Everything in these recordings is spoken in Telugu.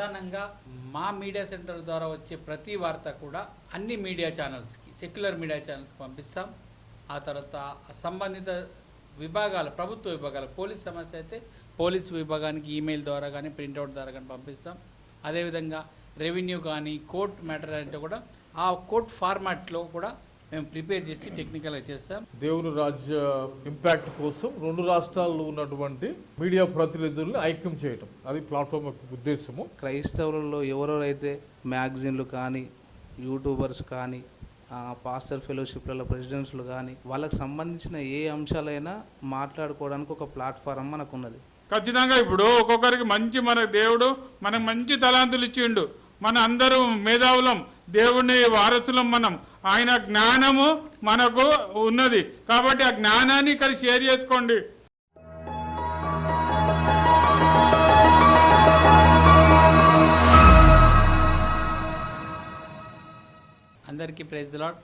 ప్రధానంగా మా మీడియా సెంటర్ ద్వారా వచ్చే ప్రతి వార్త కూడా అన్ని మీడియా ఛానల్స్కి, సెక్యులర్ మీడియా ఛానల్స్కి పంపిస్తాం. ఆ తర్వాత సంబంధిత విభాగాలు, ప్రభుత్వ విభాగాలు, పోలీస్ సమస్య అయితే పోలీస్ విభాగానికి ఈమెయిల్ ద్వారా కానీ ప్రింట్అవుట్ ద్వారా కానీ పంపిస్తాం. అదేవిధంగా రెవెన్యూ కానీ కోర్ట్ మ్యాటర్ అంటే కూడా ఆ కోర్ట్ ఫార్మాట్లో కూడా మేము ప్రిపేర్ చేసి టెక్నికల్గా చేస్తాం. దేవుని రాజ్య ఇంపాక్ట్ కోసం 2 రాష్ట్రాల్లో ఉన్నటువంటి మీడియా ప్రతినిధుల్ని ఐక్యం చేయటం, అది ప్లాట్ఫామ్ యొక్క ఉద్దేశము. క్రైస్తవులలో ఎవరెవరైతే మ్యాగజైన్లు కానీ, యూట్యూబర్స్ కానీ, పాస్టర్ ఫెలోషిప్లలో ప్రెసిడెంట్స్లు కానీ, వాళ్ళకి సంబంధించిన ఏ అంశాలైనా మాట్లాడుకోవడానికి ఒక ప్లాట్ఫారం మనకు ఉన్నది. ఖచ్చితంగా ఇప్పుడు ఒక్కొక్కరికి మన దేవుడు మనకు మంచి తలాంతులు ఇచ్చిండు. మన అందరూ మేధావులం, దేవుని వారసులం మనం. ఆయన జ్ఞానము మనకు ఉన్నది కాబట్టి ఆ జ్ఞానాన్ని ఇక్కడ షేర్ చేసుకోండి. అందరికీ ప్రైజ్ లార్డ్.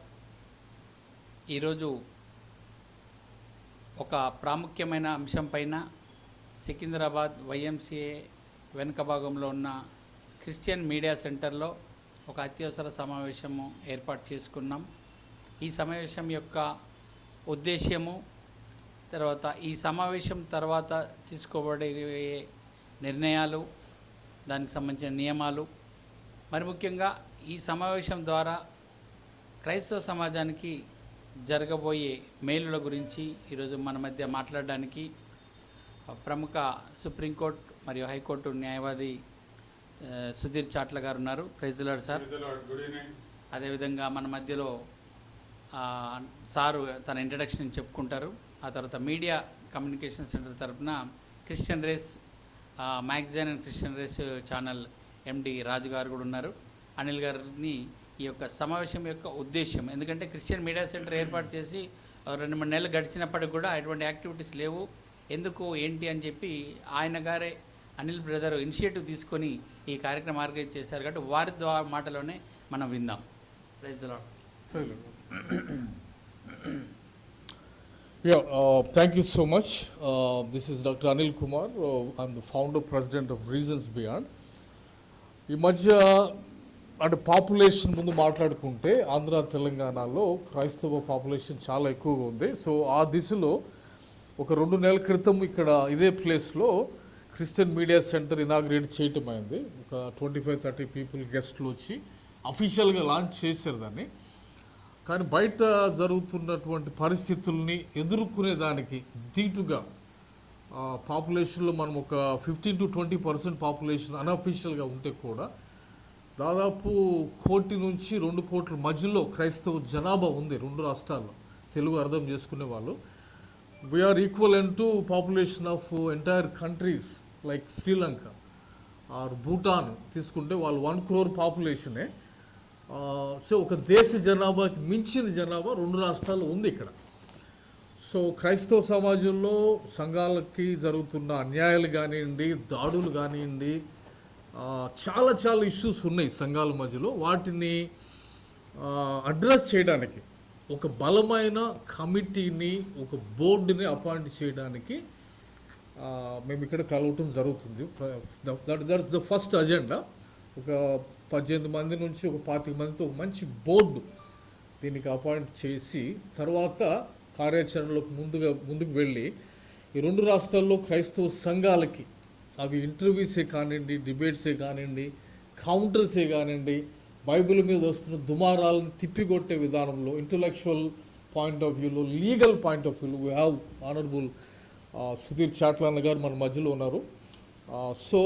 ఈరోజు ఒక ప్రాముఖ్యమైన అంశం పైన సికింద్రాబాద్ వైఎంసీఏ వెనుక భాగంలో ఉన్న క్రిస్టియన్ మీడియా సెంటర్లో ఒక అత్యవసర సమావేశము ఏర్పాటు చేసుకున్నాం. ఈ సమావేశం యొక్క ఉద్దేశ్యము, తర్వాత ఈ సమావేశం తర్వాత తీసుకోబడే నిర్ణయాలు, దానికి సంబంధించిన నియమాలు, మరి ముఖ్యంగా ఈ సమావేశం ద్వారా క్రైస్తవ సమాజానికి జరగబోయే మేలుల గురించి ఈరోజు మన మధ్య మాట్లాడడానికి ప్రముఖ సుప్రీంకోర్టు మరియు హైకోర్టు న్యాయవాది సుధీర్ చాట్ల గారు ఉన్నారు. Praise the lord sir. అదేవిధంగా మన మధ్యలో సారు తన ఇంట్రడక్షన్ చెప్పుకుంటారు. ఆ తర్వాత మీడియా కమ్యూనికేషన్ సెంటర్ తరఫున Christian race magazine and Christian race channel MD Raju garu కూడా ఉన్నారు. అనిల్ గారిని ఈ యొక్క సమావేశం యొక్క ఉద్దేశం, ఎందుకంటే క్రిస్టియన్ మీడియా సెంటర్ ఏర్పాటు చేసి 2-3 నెలలు గడిచినప్పటికి కూడా ఎటువంటి యాక్టివిటీస్ లేవు, ఎందుకు ఏంటి అని చెప్పి ఆయన గారే అనిల్ బ్రదర్ ఇనిషియేటివ్ తీసుకొని ఈ కార్యక్రమం ఆర్గనైజ్ చేశారు. కాబట్టి వారి ద్వారా మాటలోనే మనం విందాం. Praise the Lord. Thank you so much. This is Dr. Anil Kumar. I'm the founder, president of Reasons Beyond. ఈ మధ్య అంటే పాపులేషన్ ముందు మాట్లాడుకుంటే ఆంధ్ర తెలంగాణలో క్రైస్తవ పాపులేషన్ చాలా ఎక్కువగా ఉంది. సో ఆ దిశలో ఒక 2 నెలల క్రితం ఇక్కడ ఇదే ప్లేస్లో క్రిస్టియన్ మీడియా సెంటర్ ఇనాగ్రేట్ చేయటం అయింది. ఒక 25-30 పీపుల్ గెస్ట్లు వచ్చి అఫీషియల్గా లాంచ్ చేశారు దాన్ని. కానీ బయట జరుగుతున్నటువంటి పరిస్థితుల్ని ఎదుర్కొనేదానికి ధీటుగా పాపులేషన్లో మనం ఒక 15-20% పాపులేషన్ అన్అఫీషియల్గా ఉంటే కూడా దాదాపు 1 కోటి నుంచి 2 కోట్ల మధ్యలో క్రైస్తవ జనాభా ఉంది 2 రాష్ట్రాల్లో, తెలుగు అర్థం చేసుకునే వాళ్ళు. We are equivalent to population of entire countries like Sri Lanka or Bhutan తీసుకుంటే వాళ్ళు 1 crore పాపులేషనే. సో ఒక దేశ జనాభాకి మించిన జనాభా 2 రాష్ట్రాల్లో ఉంది ఇక్కడ. సో క్రైస్తవ సమాజంలో సంఘాలకి జరుగుతున్న అన్యాయాలు కానివ్వండి, దాడులు కానివ్వండి, చాలా ఇష్యూస్ ఉన్నాయి సంఘాల మధ్యలో. వాటిని అడ్రస్ చేయడానికి ఒక బలమైన కమిటీని, ఒక బోర్డుని అపాయింట్ చేయడానికి మేము ఇక్కడ కలవటం జరుగుతుంది. That's the first agenda. ఒక 18 మంది నుంచి ఒక 25 మందితో ఒక మంచి బోర్డు దీనికి అపాయింట్ చేసి తర్వాత కార్యాచరణలోకి ముందుకు వెళ్ళి ఈ 2 రాష్ట్రాల్లో క్రైస్తవ సంఘాలకి అవి ఇంటర్వ్యూసే కానివ్వండి, డిబేట్సే కానివ్వండి, కౌంటర్సే కానివ్వండి, బైబిల్ మీద వస్తున్న దుమారాలను తిప్పికొట్టే విధానంలో ఇంటలెక్చువల్ పాయింట్ ఆఫ్ వ్యూలో, లీగల్ పాయింట్ ఆఫ్ వ్యూలో we have honourable Sudheer Chatla గారు మన మధ్యలో ఉన్నారు. సో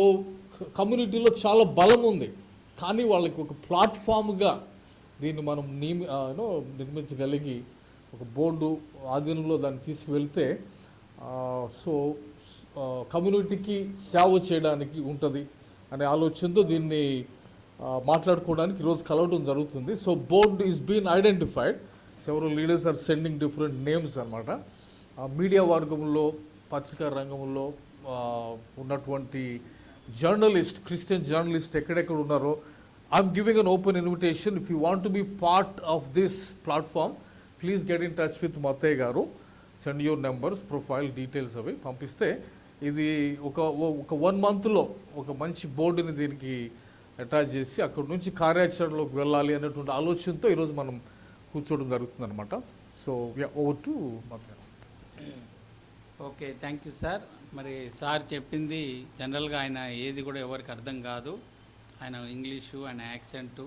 కమ్యూనిటీలో చాలా బలం ఉంది, కానీ వాళ్ళకి ఒక ప్లాట్ఫామ్గా దీన్ని మనం నిర్మించగలిగి ఒక బోర్డు ఆధీనంలో దాన్ని తీసుకువెళ్తే సో కమ్యూనిటీకి సేవ చేయడానికి ఉంటుంది అనే ఆలోచనతో దీన్ని మాట్లాడుకోవడానికి ఈరోజు కలవడం జరుగుతుంది. So board is been identified. Several leaders are sending different names అనమాట. మీడియా వర్గంలో, పత్రికా రంగంలో ఉన్నటువంటి జర్నలిస్ట్, క్రిస్టియన్ జర్నలిస్ట్ ఎక్కడెక్కడ ఉన్నారో I'm giving an open invitation. If you want to be part of this platform, please get in touch with Mattayya garu. Send your numbers, profile details అవి పంపిస్తే ఇది ఒక 1 monthలో ఒక మంచి బోర్డుని దీనికి అటాచ్ చేసి అక్కడ నుంచి కార్యాచరణలోకి వెళ్ళాలి అనేటువంటి ఆలోచనతో ఈరోజు మనం కూర్చోవడం జరుగుతుంది అనమాట. సో ఓవర్ టు మధ్యాహ్నం. Okay, thank you sir. మరి సార్ చెప్పింది జనరల్గా ఆయన ఏది కూడా ఎవరికి అర్థం కాదు. ఆయన ఇంగ్లీషు, ఆయన యాక్సెంటు,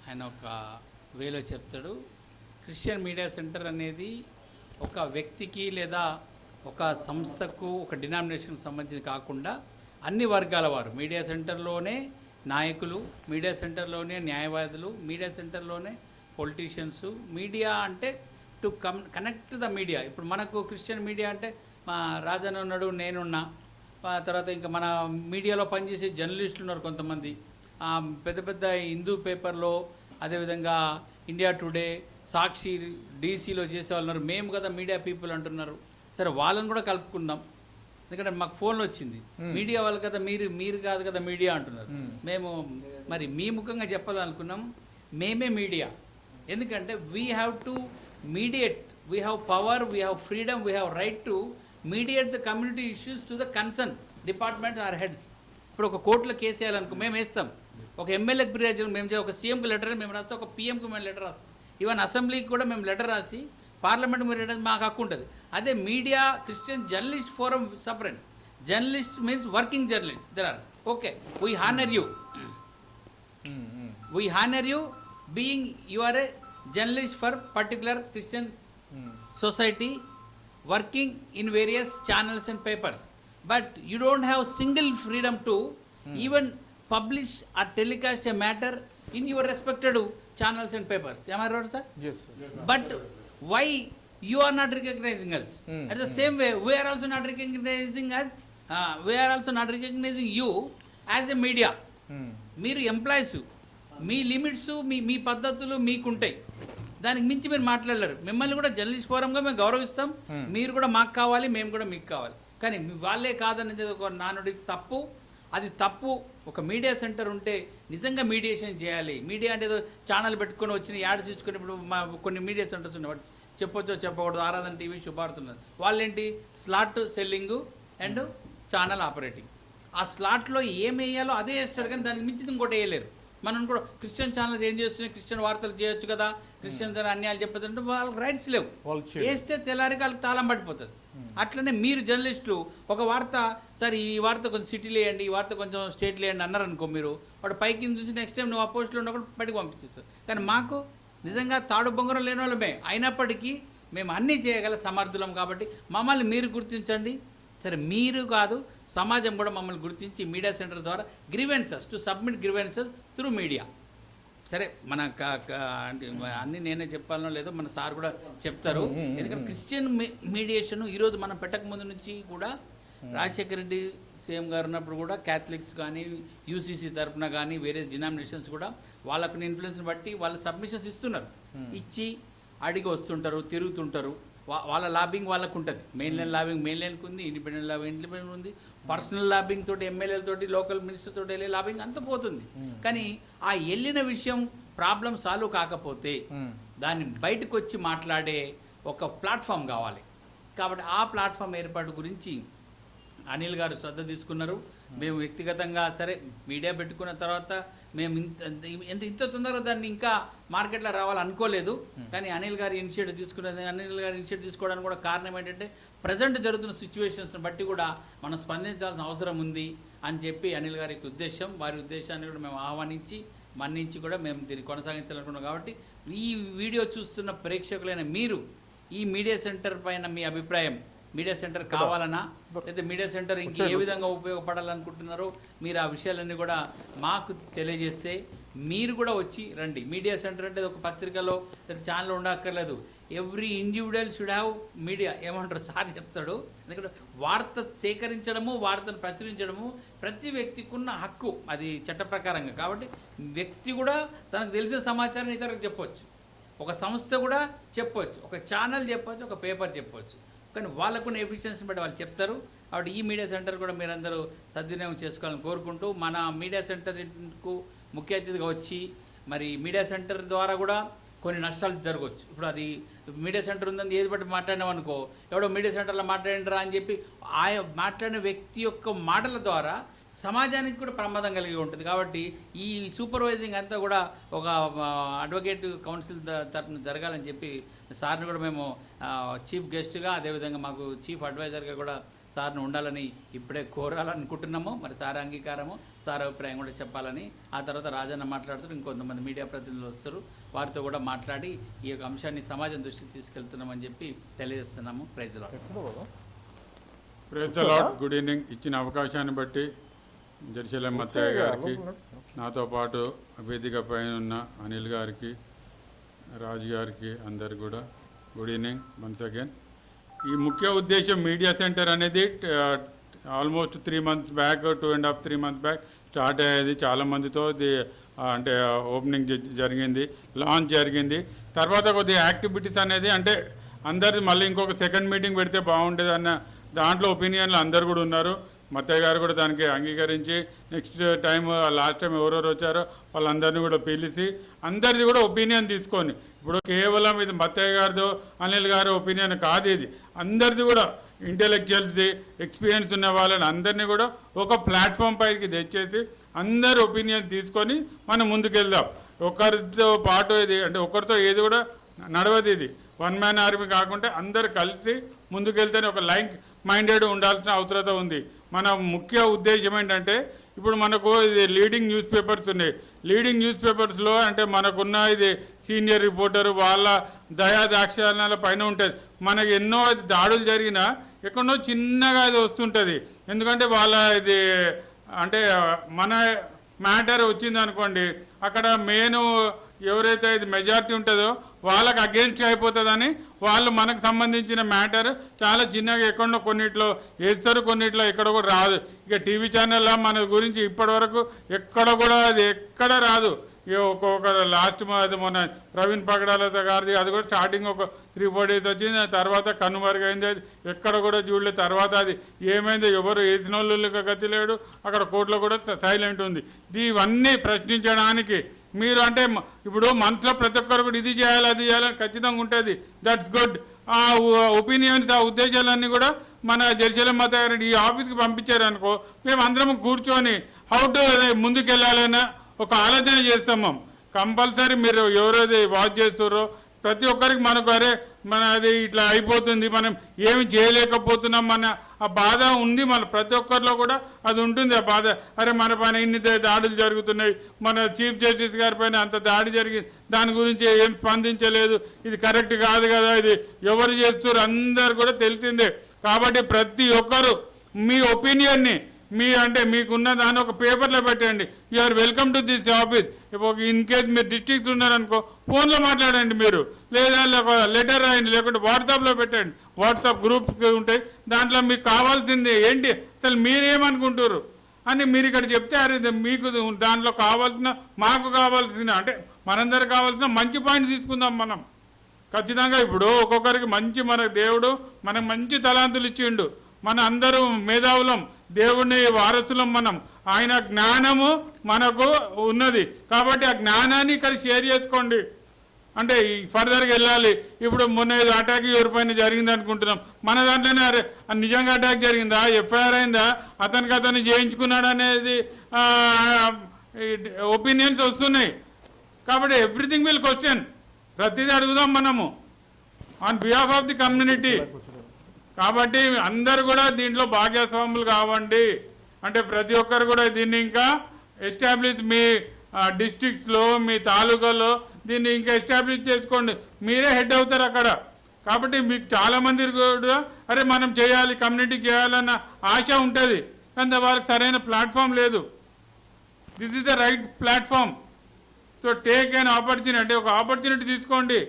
ఆయన ఒక వేలో చెప్తాడు. క్రిస్టియన్ మీడియా సెంటర్ అనేది ఒక వ్యక్తికి లేదా ఒక సంస్థకు, ఒక డినామినేషన్కి సంబంధించి కాకుండా అన్ని వర్గాల వారు మీడియా సెంటర్లోనే నాయకులు, మీడియా సెంటర్లోనే న్యాయవాదులు, మీడియా సెంటర్లోనే పొలిటీషియన్స్. మీడియా అంటే టు కనెక్ట్ ద మీడియా. ఇప్పుడు మనకు క్రిస్టియన్ మీడియా అంటే మా రాజన్ ఉన్నాడు, నేనున్నా, తర్వాత ఇంకా మన మీడియాలో పనిచేసే జర్నలిస్టులు ఉన్నారు కొంతమంది, పెద్ద పెద్ద హిందూ పేపర్లో, అదేవిధంగా ఇండియా టుడే, సాక్షి, డీసీలో చేసేవాళ్ళు ఉన్నారు. మేము కదా మీడియా పీపుల్ అంటున్నారు. సరే, వాళ్ళని కూడా కలుపుకుందాం. ఎందుకంటే మాకు ఫోన్లో వచ్చింది, మీడియా వాళ్ళు కదా, మీరు కాదు కదా మీడియా అంటున్నారు. మేము మరి మీ ముఖంగా చెప్పాలనుకున్నాం, మేమే మీడియా. ఎందుకంటే we have to mediate, we have power, we have freedom, we have right to mediate the community issues to the concern department or heads. ఇప్పుడు ఒక కోర్టులో కేసు వేయాలనుకో మేము వేస్తాం, ఒక ఎమ్మెల్యేకి ఫిర్యాదు మేము ఒక సీఎంకి లెటర్ మేము రాస్తాం, ఒక పీఎంకి మేము లెటర్ రాస్తాం, ఈవెన్ అసెంబ్లీకి కూడా మేము లెటర్ రాసి పార్లమెంట్ మీరు మాకు హక్కు ఉంటుంది. అదే media, Christian journalist forum separate. Journalist means working journalist. There are okay, we honour you, we honour you being you are a journalist for particular Christian society working in various channels and papers, but you don't have single freedom to even publish or telecast a matter in your respected channels and papers. Am I right, sir? Yes, sir. But why you are not recognizing us? At the same way, we are also not recognizing us, we are also not recognizing you as a media. మీరు ఎంప్లాయీస్, మీ లిమిట్స్, మీ పద్ధతులు మీకుంటాయి, దానికి మించి మీరు మాట్లాడలేరు. మిమ్మల్ని కూడా జర్నలిస్ట్ ఫోరంగా మేము గౌరవిస్తాం, మీరు కూడా మాకు కావాలి, మేము కూడా మీకు కావాలి. కానీ వాళ్ళే కాదనేది ఒక నానుడి తప్పు. అది తప్పు. ఒక మీడియా సెంటర్ ఉంటే నిజంగా మీడియేషన్ చేయాలి. మీడియా అంటే ఏదో ఛానల్ పెట్టుకొని వచ్చిన యాడ్స్ ఇచ్చుకొని, ఇప్పుడు మా కొన్ని మీడియా సెంటర్స్ ఉన్నాయి, చెప్పొచ్చో చెప్పకూడదు, ఆరాధన టీవీ, శుభార్తున్నారు, వాళ్ళేంటి slot selling and channel operating. ఆ స్లాట్లో ఏం వేయాలో అదే వేస్తాడు, కానీ దానికి మించి ఇంకోటి వేయలేరు. మనం కూడా క్రిస్టియన్ ఛానల్స్ ఏం చేస్తున్నాయి, క్రిస్టియన్ వార్తలు చేయొచ్చు కదా, క్రిస్టియన్ అన్యాయాలు చెప్పదంటే వాళ్ళకి రైట్స్ లేవు. వేస్తే తెల్లారికి వాళ్ళకి తాళం పడిపోతుంది. అట్లనే మీరు జర్నలిస్టులు ఒక వార్త, సరే ఈ వార్త కొంచెం సిటీలో వేయండి, ఈ వార్త కొంచెం స్టేట్లో వేయండి అన్నారు అనుకో, మీరు వాడు పైకి చూసి నెక్స్ట్ టైం నువ్వు ఆ పోస్టులో ఉన్నప్పుడు బయటకు పంపించేస్తారు. కానీ మాకు నిజంగా తాడు బొంగరం లేని వాళ్ళమే అయినప్పటికీ మేము అన్నీ చేయగల సమర్థులం. కాబట్టి మమ్మల్ని మీరు గుర్తించండి. సరే, మీరు కాదు, సమాజం కూడా మమ్మల్ని గుర్తించి మీడియా సెంటర్ ద్వారా grievances to submit grievances through media. సరే, మన అన్నీ నేనే చెప్పాలనో లేదో మన సార్ కూడా చెప్తారు. ఎందుకంటే క్రిస్టియన్ మీడియేషన్ ఈరోజు మనం పెట్టక ముందు నుంచి కూడా రాజశేఖర రెడ్డి సీఎం గారు ఉన్నప్పుడు కూడా క్యాథలిక్స్ కానీ, యూసీసీ తరఫున కానీ, వేరే డినామినేషన్స్ కూడా వాళ్ళకున్న ఇన్ఫ్లుయెన్స్ని బట్టి వాళ్ళ సబ్మిషన్స్ ఇస్తున్నారు. ఇచ్చి అడిగి వస్తుంటారు, తిరుగుతుంటారు. వాళ్ళ లాబింగ్ వాళ్ళకు ఉంటుంది. మెయిన్ లైన్ లాబింగ్ మెయిన్ లైన్కి ఉంది, ఇండిపెండెంట్ లాబింగ్ ఇండిపెండెంట్ ఉంది, పర్సనల్ లాబింగ్ తోటి, ఎమ్మెల్యేలతోటి, లోకల్ మినిస్టర్ తోటి వెళ్ళే లాబింగ్ అంత పోతుంది. కానీ ఆ వెళ్ళిన విషయం ప్రాబ్లం సాల్వ్ కాకపోతే దాన్ని బయటకు వచ్చి మాట్లాడే ఒక ప్లాట్ఫామ్ కావాలి. కాబట్టి ఆ ప్లాట్ఫామ్ ఏర్పాటు గురించి అనిల్ గారు శ్రద్ధ తీసుకున్నారు. మేము వ్యక్తిగతంగా సరే మీడియా పెట్టుకున్న తర్వాత మేము ఇంత తొందరగా దాన్ని ఇంకా మార్కెట్లో రావాలనుకోలేదు. కానీ అనిల్ గారు ఇనిషియేటివ్ తీసుకున్నది, అనిల్ గారు ఇనిషియేటివ్ తీసుకోవడానికి కూడా కారణం ఏంటంటే ప్రజెంట్ జరుగుతున్న సిచ్యువేషన్స్ని బట్టి కూడా మనం స్పందించాల్సిన అవసరం ఉంది అని చెప్పి అనిల్ గారి ఉద్దేశం, వారి ఉద్దేశాన్ని కూడా మేము ఆహ్వానించి మన్నించి కూడా మేము దీన్ని కొనసాగించాలనుకున్నాం. కాబట్టి ఈ వీడియో చూస్తున్న ప్రేక్షకులైన మీరు ఈ మీడియా సెంటర్ పైన మీ అభిప్రాయం, మీడియా సెంటర్ కావాలన్నా లేదా మీడియా సెంటర్ ఇంక ఏ విధంగా ఉపయోగపడాలనుకుంటున్నారో మీరు ఆ విషయాలన్నీ కూడా మాకు తెలియజేస్తే మీరు కూడా వచ్చి రండి. మీడియా సెంటర్ అంటే ఒక పత్రికలో లేదా ఛానల్ ఉండక్కర్లేదు. Every individual should have media. ఏమంటారు సార్ చెప్తాడు. ఎందుకంటే వార్త సేకరించడము, వార్తను ప్రచురించడము ప్రతి వ్యక్తికి ఉన్న హక్కు, అది చట్ట ప్రకారంగా. కాబట్టి వ్యక్తి కూడా తనకు తెలిసిన సమాచారాన్ని ఇతరులకు చెప్పవచ్చు, ఒక సంస్థ కూడా చెప్పవచ్చు, ఒక ఛానల్ చెప్పవచ్చు, ఒక పేపర్ చెప్పవచ్చు. కానీ వాళ్ళకున్న ఎఫిషియన్సీని బట్టి వాళ్ళు చెప్తారు. కాబట్టి ఈ మీడియా సెంటర్ కూడా మీరందరూ సద్వినియోగం చేసుకోవాలని కోరుకుంటూ, మన మీడియా సెంటర్కు ముఖ్య అతిథిగా వచ్చి మరి మీడియా సెంటర్ ద్వారా కూడా కొన్ని నష్టాలు జరగవచ్చు. ఇప్పుడు అది మీడియా సెంటర్ ఉందని ఏది బట్టి మాట్లాడినాం అనుకో, ఎవడో మీడియా సెంటర్లో మాట్లాడినరా అని చెప్పి మాట్లాడిన వ్యక్తి యొక్క మాటల ద్వారా సమాజానికి కూడా ప్రమాదం కలిగి ఉంటుంది. కాబట్టి ఈ సూపర్వైజింగ్ అంతా కూడా ఒక అడ్వకేట్ కౌన్సిల్ తరఫున జరగాలని చెప్పి సార్ని కూడా మేము చీఫ్ గెస్ట్గా, అదేవిధంగా మాకు చీఫ్ అడ్వైజర్గా కూడా సార్ని ఉండాలని ఇప్పుడే కోరాలనుకుంటున్నాము. మరి సార్ అంగీకారము, సార్ అభిప్రాయం కూడా చెప్పాలని. ఆ తర్వాత రాజన్న మాట్లాడుతారు, ఇంకొంతమంది మీడియా ప్రతినిధులు వస్తారు, వారితో కూడా మాట్లాడి ఈ యొక్క అంశాన్ని సమాజం దృష్టికి తీసుకెళ్తున్నామని చెప్పి తెలియజేస్తున్నాము. Praise Lord. Praise Lord. Good evening. ఇచ్చిన అవకాశాన్ని బట్టి జెరూసలేం మత్తయ్య గారికి, నాతో పాటు వేదిక పైన ఉన్న అనిల్ గారికి, రాజు గారికి, అందరికి కూడా గుడ్ ఈవినింగ్ వన్స్ అగైన్. ఈ ముఖ్య ఉద్దేశం మీడియా సెంటర్ అనేది almost 3 months back, 2.5-3 months back start అయ్యేది. చాలామందితో అంటే ఓపెనింగ్ జరిగింది, లాంచ్ జరిగింది. తర్వాత కొద్దిగా యాక్టివిటీస్ అనేది అంటే అందరిది మళ్ళీ ఇంకొక సెకండ్ మీటింగ్ పెడితే బాగుంటుంది అన్న దాంట్లో ఒపీనియన్లు అందరు కూడా ఉన్నారు. మత్తయ్య గారు కూడా దానికి అంగీకరించి నెక్స్ట్ టైం లాస్ట్ టైం ఎవరెవరు వచ్చారో వాళ్ళందరినీ కూడా పిలిచి అందరిది కూడా ఒపీనియన్ తీసుకొని, ఇప్పుడు కేవలం ఇది మత్తయ్య గారిదో అనిల్ గారి ఒపీనియన్ కాదు, ఇది అందరిది కూడా ఇంటెలెక్చువల్స్ది, ఎక్స్పీరియన్స్ ఉన్న వాళ్ళని అందరినీ కూడా ఒక ప్లాట్ఫామ్ పైకి తెచ్చేసి అందరి ఒపీనియన్ తీసుకొని మనం ముందుకెళ్దాం. ఒకరితో పాటు ఇది అంటే ఒకరితో ఏది కూడా నడవదు. ఇది వన్ మ్యాన్ ఆర్మీ కాకుండా అందరు కలిసి ముందుకెళ్తేనే ఒక లైక్ మైండెడ్ ఉండాల్సిన అవసరత ఉంది. మన ముఖ్య ఉద్దేశం ఏంటంటే ఇప్పుడు మనకు ఇది లీడింగ్ న్యూస్ పేపర్స్ ఉన్నాయి. లీడింగ్ న్యూస్ పేపర్స్లో అంటే మనకున్న ఇది సీనియర్ రిపోర్టర్ వాళ్ళ దయాదాక్షాల పైన ఉంటుంది. మనకి ఎన్నో దాడులు జరిగినా ఎక్కడో చిన్నగా అది వస్తుంటుంది. ఎందుకంటే వాళ్ళ ఇది అంటే మన మ్యాటర్ వచ్చింది అనుకోండి, అక్కడ మెయిన్ ఎవరైతే ఇది మెజారిటీ ఉంటుందో వాళ్ళకి అగేన్స్ట్ అయిపోతుందని వాళ్ళు మనకు సంబంధించిన మ్యాటర్ చాలా చిన్నగా ఎక్కడో కొన్నిట్లో వేస్తారు, కొన్నిట్లో ఎక్కడ కూడా రాదు. ఇక టీవీ ఛానల్లో మన గురించి ఇప్పటివరకు ఎక్కడ కూడా అది ఎక్కడ రాదు. ఒక్కొక్క లాస్ట్ మొన్న ప్రవీణ్ పగడాల గారిది అది కూడా స్టార్టింగ్ ఒక 3-4 days వచ్చింది, తర్వాత కనుమరుగైంది. అది ఎక్కడ కూడా చూడలేదు. తర్వాత అది ఏమైందో ఎవరు వేసిన వాళ్ళు గతి లేడు, అక్కడ కోర్టులో కూడా సైలెంట్ ఉంది. ఇవన్నీ ప్రశ్నించడానికి మీరు అంటే ఇప్పుడు మనసులో ప్రతి ఒక్కరు కూడా ఇది చేయాలి అది చేయాలని ఖచ్చితంగా ఉంటుంది. That's good. ఆ ఒపీనియన్స్ ఆ ఉద్దేశాలన్నీ కూడా మన జెరూసలేం మత్తయ్య గారు ఈ ఆఫీస్కి పంపించారనుకో, మేము అందరం కూర్చొని హౌ టు ముందుకెళ్ళాలన్న ఒక ఆలోచన చేస్తాం. కంపల్సరీ మీరు ఎవరైతే వాచ్ చేస్తారో ప్రతి ఒక్కరికి మనకు అరే మన అది ఇట్లా అయిపోతుంది, మనం ఏమి చేయలేకపోతున్నాం మన ఆ బాధ ఉంది. మన ప్రతి ఒక్కరిలో కూడా అది ఉంటుంది ఆ బాధ. అరే మన పైన ఇన్ని దాడులు జరుగుతున్నాయి, మన చీఫ్ జస్టిస్ గారి పైన అంత దాడి జరిగింది, దాని గురించి ఏం స్పందించలేదు, ఇది కరెక్ట్ కాదు కదా, ఇది ఎవరు చేస్తారు అందరు కూడా తెలిసిందే. కాబట్టి ప్రతి ఒక్కరు మీ ఒపీనియన్ని అంటే మీకున్న దాన్ని ఒక పేపర్లో పెట్టండి. You are welcome to this office. ఇప్పుడు ఇన్ కేస్ మీరు డిస్ట్రిక్ట్ ఉన్నారనుకో ఫోన్లో మాట్లాడండి మీరు, లేదా లెటర్ రాయండి, లేకుంటే వాట్సాప్లో పెట్టండి. వాట్సాప్ గ్రూప్స్ ఉంటాయి, దాంట్లో మీకు కావాల్సింది ఏంటి, అసలు మీరేమనుకుంటారు అని మీరు ఇక్కడ చెప్తే అరే మీకు దాంట్లో కావాల్సిన మాకు కావాల్సిన అంటే మనందరికి కావాల్సిన మంచి పాయింట్ తీసుకుందాం మనం ఖచ్చితంగా. ఇప్పుడు ఒక్కొక్కరికి మంచి మన దేవుడు మనకు మంచి తలాంతులు ఇచ్చిండు. మన అందరూ మేధావులం, దేవుడిని వారసులం మనం. ఆయన జ్ఞానము మనకు ఉన్నది కాబట్టి ఆ జ్ఞానాన్ని ఇక్కడ షేర్ చేసుకోండి. అంటే ఫర్దర్గా వెళ్ళాలి. ఇప్పుడు మొన్న ఏదో అటాక్ ఎవరిపైన జరిగింది అనుకుంటున్నాం, మన దాంట్లోనే అరే నిజంగా అటాక్ జరిగిందా, ఎఫ్ఐఆర్ అయిందా, అతను చేయించుకున్నాడు అనేది ఒపీనియన్స్ వస్తున్నాయి. కాబట్టి ఎవ్రీథింగ్ విల్ క్వశ్చన్, ప్రతిదీ అడుగుదాం మనము on behalf of the community. కాబట్టి అందరు కూడా దీంట్లో భాగస్వాములు కావండి. అంటే ప్రతి ఒక్కరు కూడా దీన్ని ఇంకా ఎస్టాబ్లిష్ మీ డిస్ట్రిక్ట్స్లో మీ తాలూకాలో దీన్ని ఇంకా ఎస్టాబ్లిష్ చేసుకోండి. మీరే హెడ్ అవుతారు అక్కడ. కాబట్టి మీకు చాలామంది కూడా అరే మనం చేయాలి, కమ్యూనిటీకి చేయాలన్న ఆశ ఉంటుంది, కానీ వాళ్ళకి సరైన ప్లాట్ఫామ్ లేదు. This is the right platform. So take an opportunity, అంటే ఒక ఆపర్చునిటీ తీసుకోండి.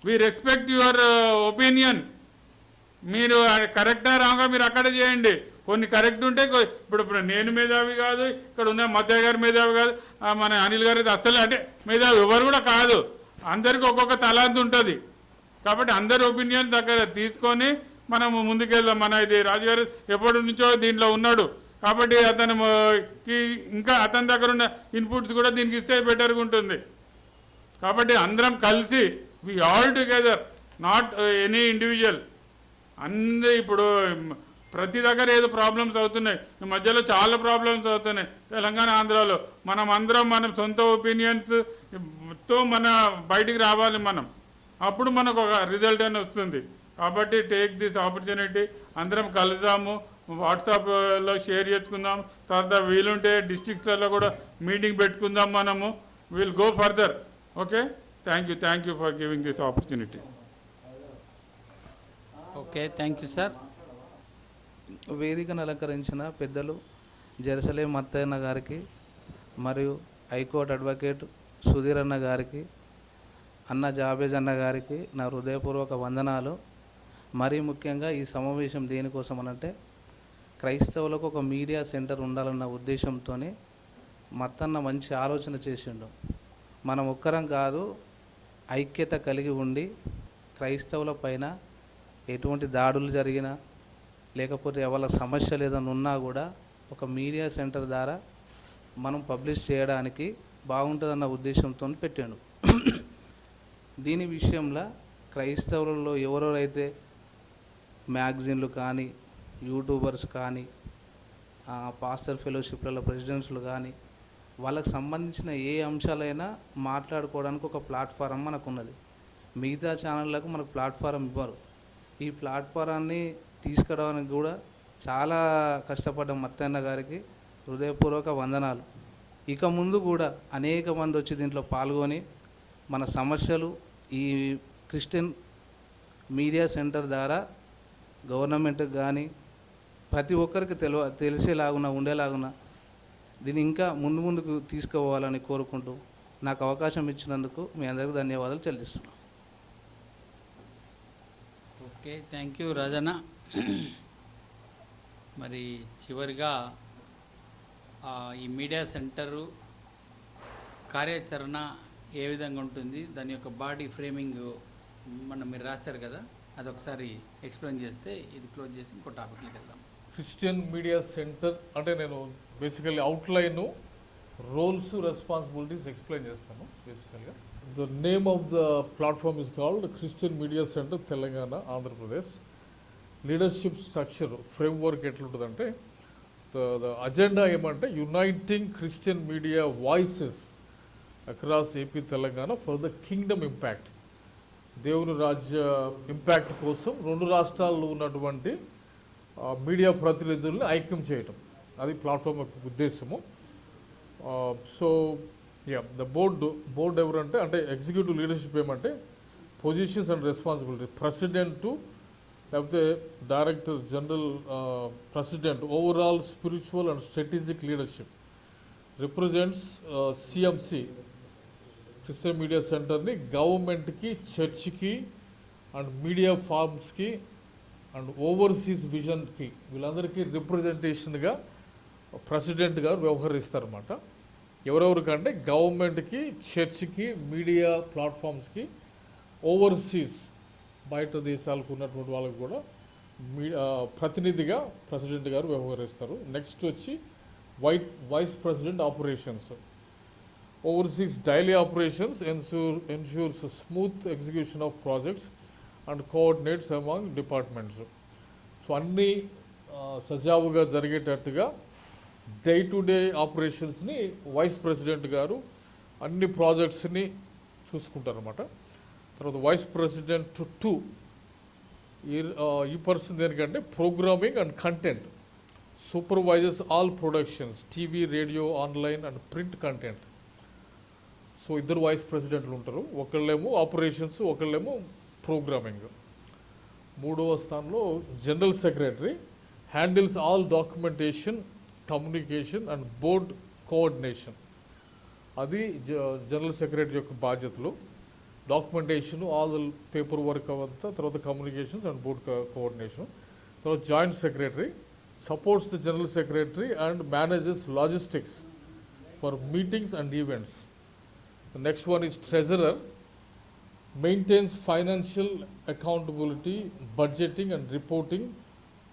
We respect your opinion. మీరు కరెక్టా రాంగా మీరు అక్కడ చేయండి. కొన్ని కరెక్ట్ ఉంటే ఇప్పుడు నేను మేధావి కాదు, ఇక్కడ ఉన్న మత్తయ్య గారు మేధావి కాదు, మన అనిల్ గారు అస్సలు అంటే మేధావి ఎవరు కూడా కాదు. అందరికీ ఒక్కొక్క తలాంతు ఉంటుంది. కాబట్టి అందరి ఒపీనియన్ దగ్గర తీసుకొని మనం ముందుకెళ్దాం. మన ఇది రాజుగారు ఎప్పటి నుంచో దీంట్లో ఉన్నాడు కాబట్టి అతనికి ఇంకా అతని దగ్గర ఉన్న ఇన్పుట్స్ కూడా దీనికి ఇస్తే బెటర్గా ఉంటుంది. కాబట్టి అందరం కలిసి we all together, not any individual. అందరూ ఇప్పుడు ప్రతి దగ్గర ఏదో ప్రాబ్లమ్స్ అవుతున్నాయి, ఈ మధ్యలో చాలా ప్రాబ్లమ్స్ అవుతున్నాయి తెలంగాణ ఆంధ్రాలో. మనం అందరం మనం సొంత ఒపీనియన్స్తో మన బయటికి రావాలి మనం, అప్పుడు మనకు ఒక రిజల్ట్ అని వస్తుంది. కాబట్టి టేక్ దిస్ ఆపర్చునిటీ, అందరం కలుద్దాము, వాట్సాప్లో షేర్ చేసుకుందాం, తర్వాత వీలుంటే డిస్ట్రిక్ట్స్లలో కూడా మీటింగ్ పెట్టుకుందాం మనము. Will go further. Okay, thank you for giving this opportunity. Okay, thank you sir. వేదికను అలంకరించిన పెద్దలు జెరూసలేం మత్తయ్య గారికి మరియు హైకోర్టు అడ్వకేట్ సుధీర్ అన్న గారికి, అన్న జాబేజ్ అన్న గారికి నా హృదయపూర్వక వందనాలు. మరీ ముఖ్యంగా ఈ సమావేశం దేనికోసం అనంటే క్రైస్తవులకు ఒక మీడియా సెంటర్ ఉండాలన్న ఉద్దేశంతోనే మత్తన్న మంచి ఆలోచన చేసిండు. మనం ఒక్కరం కాదు, ఐక్యత కలిగి ఉండి క్రైస్తవుల పైన ఎటువంటి దాడులు జరిగినా లేకపోతే వాళ్ళ సమస్యలు ఏదైనా ఉన్నా కూడా ఒక మీడియా సెంటర్ ద్వారా మనం పబ్లిష్ చేయడానికి బాగుంటుందన్న ఉద్దేశంతో పెట్టాడు. దీని విషయంలో క్రైస్తవులలో ఎవరెవరైతే మ్యాగజైన్లు కానీ, యూట్యూబర్స్ కానీ, పాస్టర్ ఫెలోషిప్లలో ప్రెసిడెంట్స్లు కానీ, వాళ్ళకు సంబంధించిన ఏ అంశాలైనా మాట్లాడుకోవడానికి ఒక ప్లాట్ఫారం మనకు ఉన్నది. మిగతా ఛానళ్ళకు మనకు ప్లాట్ఫారం ఇవ్వరు. ఈ ప్లాట్ఫారాన్ని తీసుకురావడానికి కూడా చాలా కష్టపడ్డ మత్తన్న గారికి హృదయపూర్వక వందనాలు. ఇక ముందు కూడా అనేక మంది వచ్చి దీంట్లో పాల్గొని మన సమస్యలు ఈ క్రిస్టియన్ మీడియా సెంటర్ ద్వారా గవర్నమెంట్కి కానీ ప్రతి ఒక్కరికి తెలిసేలాగున ఉండేలాగున దీన్ని ఇంకా ముందుకు తీసుకుపోవాలని కోరుకుంటూ నాకు అవకాశం ఇచ్చినందుకు మీ అందరికీ ధన్యవాదాలు చెల్లిస్తున్నాను. Okay, thank you Rajanna. మరి చివరిగా ఈ మీడియా సెంటరు కార్యాచరణ ఏ విధంగా ఉంటుంది, దాని యొక్క బాడీ ఫ్రేమింగ్ మీరు రాశారు కదా, అదొకసారి ఎక్స్ప్లెయిన్ చేస్తే ఇది క్లోజ్ చేసి ఇంకో టాపిక్కి వెళ్దాం. క్రిస్టియన్ మీడియా సెంటర్ అంటే నేను basically outline, roles, responsibilities explain చేస్తాను. బేసికల్గా the name of the platform is called Christian media centre Telangana, Andhra Pradesh. Leadership structure framework ఎట్లుంటుందంటే, ద అజెండా ఏమంటే uniting Christian media voices across AP Telangana for the kingdom impact. దేవుని రాజ్య ఇంపాక్ట్ కోసం రెండు రాష్ట్రాల్లో ఉన్నటువంటి మీడియా ప్రతినిధుల్ని ఐక్యం చేయటం, అది ప్లాట్ఫామ్ యొక్క ఉద్దేశము. సో ద బోర్డ్ ఎవరంటే, అంటే ఎగ్జిక్యూటివ్ లీడర్షిప్ ఏమంటే పొజిషన్స్ అండ్ రెస్పాన్సిబిలిటీ, ప్రెసిడెంట్ లేకపోతే director general, president overall spiritual and strategic leadership represents CMC Christian media సెంటర్ని గవర్నమెంట్కి, చర్చ్కి అండ్ మీడియా ఫార్మ్స్కి అండ్ ఓవర్సీస్ విజన్కి వీళ్ళందరికీ రిప్రజెంటేషన్గా ప్రెసిడెంట్ గారు వ్యవహరిస్తారన్నమాట. ఎవరెవరికంటే గవర్నమెంట్కి, చర్చ్కి, మీడియా ప్లాట్ఫామ్స్కి, ఓవర్సీస్ బయట దేశాలకు ఉన్నటువంటి వాళ్ళకి కూడా ప్రతినిధిగా ప్రెసిడెంట్ గారు వ్యవహరిస్తారు. నెక్స్ట్ వచ్చి vice president operations. Oversees daily operations, ensures smooth execution of projects and coordinates among departments. So అన్నీ సజావుగా జరిగేటట్టుగా డే టు డే ఆపరేషన్స్ని వైస్ ప్రెసిడెంట్ గారు అన్ని ప్రాజెక్ట్స్ని చూసుకుంటారన్నమాట. తర్వాత వైస్ ప్రెసిడెంట్ 2 ఈ పర్సన్ దేనికంటే programming and content, supervisors all productions, TV, radio, online and print content. So ఇద్దరు వైస్ ప్రెసిడెంట్లు ఉంటారు, ఒకళ్ళేమో ఆపరేషన్స్, ఒకళ్ళేమో ప్రోగ్రామింగ్. మూడవ స్థానంలో general secretary handles all documentation, communication and board coordination. అది జనరల్ సెక్రటరీ యొక్క బాధ్యతలు. డాక్యుమెంటేషన్, ఆల్ పేపర్ వర్క్ అవంతా, తర్వాత కమ్యూనికేషన్స్ అండ్ బోర్డ్ కోఆర్డినేషన్. తర్వాత joint secretary supports the general secretary and manages logistics for meetings and events. The next one is treasurer, maintains financial accountability, budgeting and reporting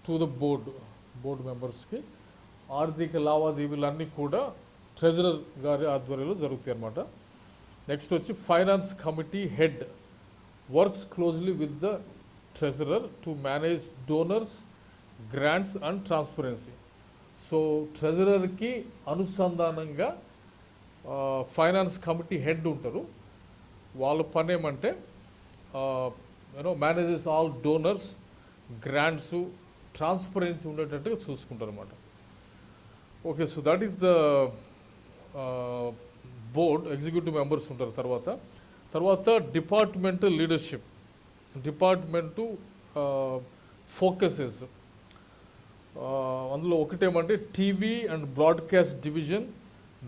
to the board members-కి. ఆర్థిక లావాదేవీలన్నీ కూడా ట్రెజరర్ గారి ఆధ్వర్యంలో జరుగుతాయి అన్నమాట. నెక్స్ట్ వచ్చి finance committee head works closely with the treasurer to manage donors, grants and transparency. So ట్రెజరర్కి అనుసంధానంగా ఫైనాన్స్ కమిటీ హెడ్ ఉంటారు. వాళ్ళ పని ఏమంటే manages all donors, grants, transparency ఉండేటట్టుగా చూసుకుంటారు అన్నమాట. Okay, so that is the board. Executive members ఉంటారు. తర్వాత డిపార్ట్మెంటల్ లీడర్షిప్, డిపార్ట్మెంటు ఫోకసెస్. అందులో ఒకటేమంటే TV and broadcast division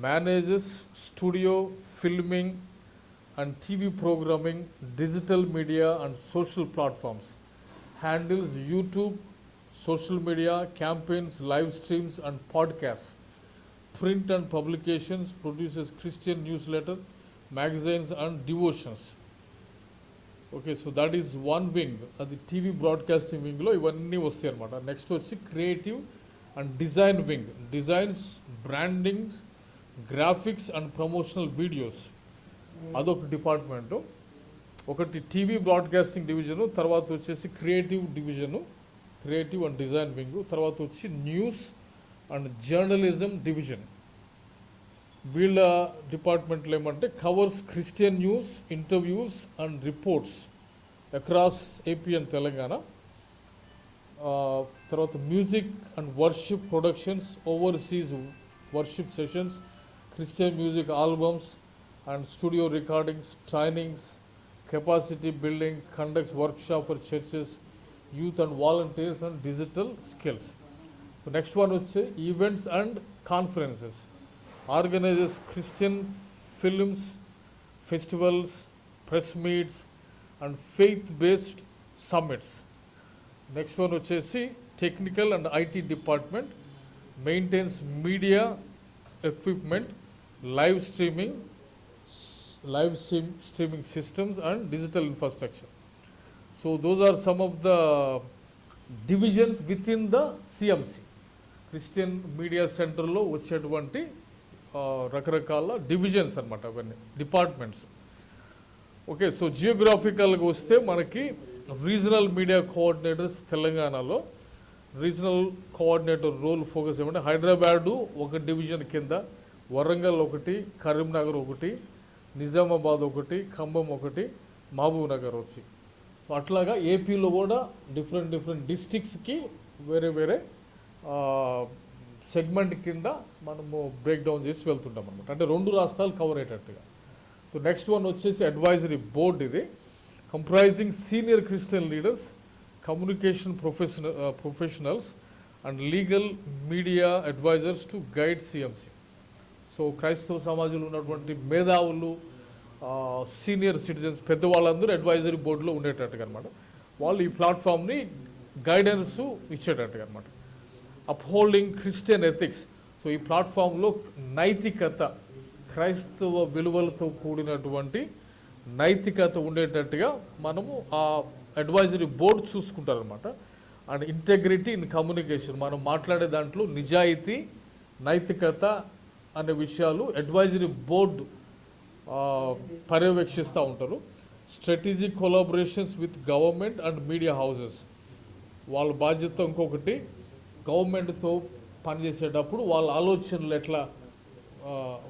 manages studio, filming and TV programming, digital media and social platforms, handles YouTube, social media, campaigns, live streams and podcasts, print and publications, produces Christian newsletter, magazines and devotions. Okay, so that is one wing. Adi TV broadcasting wing lo ivanni vastayi anamata. Next vachi creative and design wing, designs, brandings, graphics and promotional videos. అదొక డిపార్ట్మెంటు. ఒకటి టీవీ బ్రాడ్కాస్టింగ్ డివిజను, తర్వాత వచ్చేసి creative division, creative and design wing, తర్వాత వచ్చి న్యూస్ అండ్ జర్నలిజం డివిజన్. వీళ్ళ డిపార్ట్మెంట్లో ఏమంటే covers Christian news, interviews and reports across AP and Telangana. తర్వాత music and worship productions, overseas worship sessions, Christian music albums and studio recordings, trainings, capacity building, conducts workshop for churches, youth and volunteers and digital skills. So next one is events and conferences, organizes Christian films, festivals, press meets and faith-based summits. Next one is technical and IT department, maintains media equipment, live streaming systems and digital infrastructure. So those are some of the divisions within the CMC, Christian Media Center lo వచ్చేటువంటి రకరకాల డివిజన్స్ అన్నమాట, అవన్నీ డిపార్ట్మెంట్స్. ఓకే, సో జియోగ్రాఫికల్గా వస్తే మనకి రీజనల్ మీడియా కోఆర్డినేటర్స్ తెలంగాణలో రీజనల్ కోఆర్డినేటర్ రోల్ ఫోకస్ ఏమంటే హైదరాబాదు ఒక డివిజన్ కింద, వరంగల్ ఒకటి, కరీంనగర్ ఒకటి, నిజామాబాద్ ఒకటి, ఖమ్మం ఒకటి, మహబూబ్ నగర్ వచ్చి. సో అట్లాగా ఏపీలో కూడా డిఫరెంట్ డిస్ట్రిక్ట్స్కి వేరే సెగ్మెంట్ కింద మనము బ్రేక్ డౌన్ చేసి వెళ్తుంటాం అనమాట. అంటే 2 రాష్ట్రాలు కవర్ అయ్యేటట్టుగా. సో నెక్స్ట్ వన్ వచ్చేసి అడ్వైజరీ బోర్డ్. ఇది comprising senior Christian leaders, communication professionals and legal media advisors to guide CMC. So క్రైస్తవ సమాజంలో ఉన్నటువంటి మేధావులు, సీనియర్ సిటిజన్స్, పెద్దవాళ్ళందరూ అడ్వైజరీ బోర్డులో ఉండేటట్టుగా అనమాట. వాళ్ళు ఈ ప్లాట్ఫామ్ని గైడెన్స్ ఇచ్చేటట్టుగా అనమాట. Upholding Christian ethics. సో ఈ ప్లాట్ఫామ్లో నైతికత, క్రైస్తవ విలువలతో కూడినటువంటి నైతికత ఉండేటట్టుగా మనము ఆ అడ్వైజరీ బోర్డు చూసుకుంటారనమాట. అండ్ ఇంటెగ్రిటీ ఇన్ కమ్యూనికేషన్, మనం మాట్లాడే దాంట్లో నిజాయితీ, నైతికత అనే విషయాలు అడ్వైజరీ బోర్డు పర్యవేక్షిస్తూ ఉంటారు. Strategic collaborations with government and media houses, వాళ్ళ బాధ్యత ఇంకొకటి గవర్నమెంట్తో పనిచేసేటప్పుడు వాళ్ళ ఆలోచనలు ఎట్లా,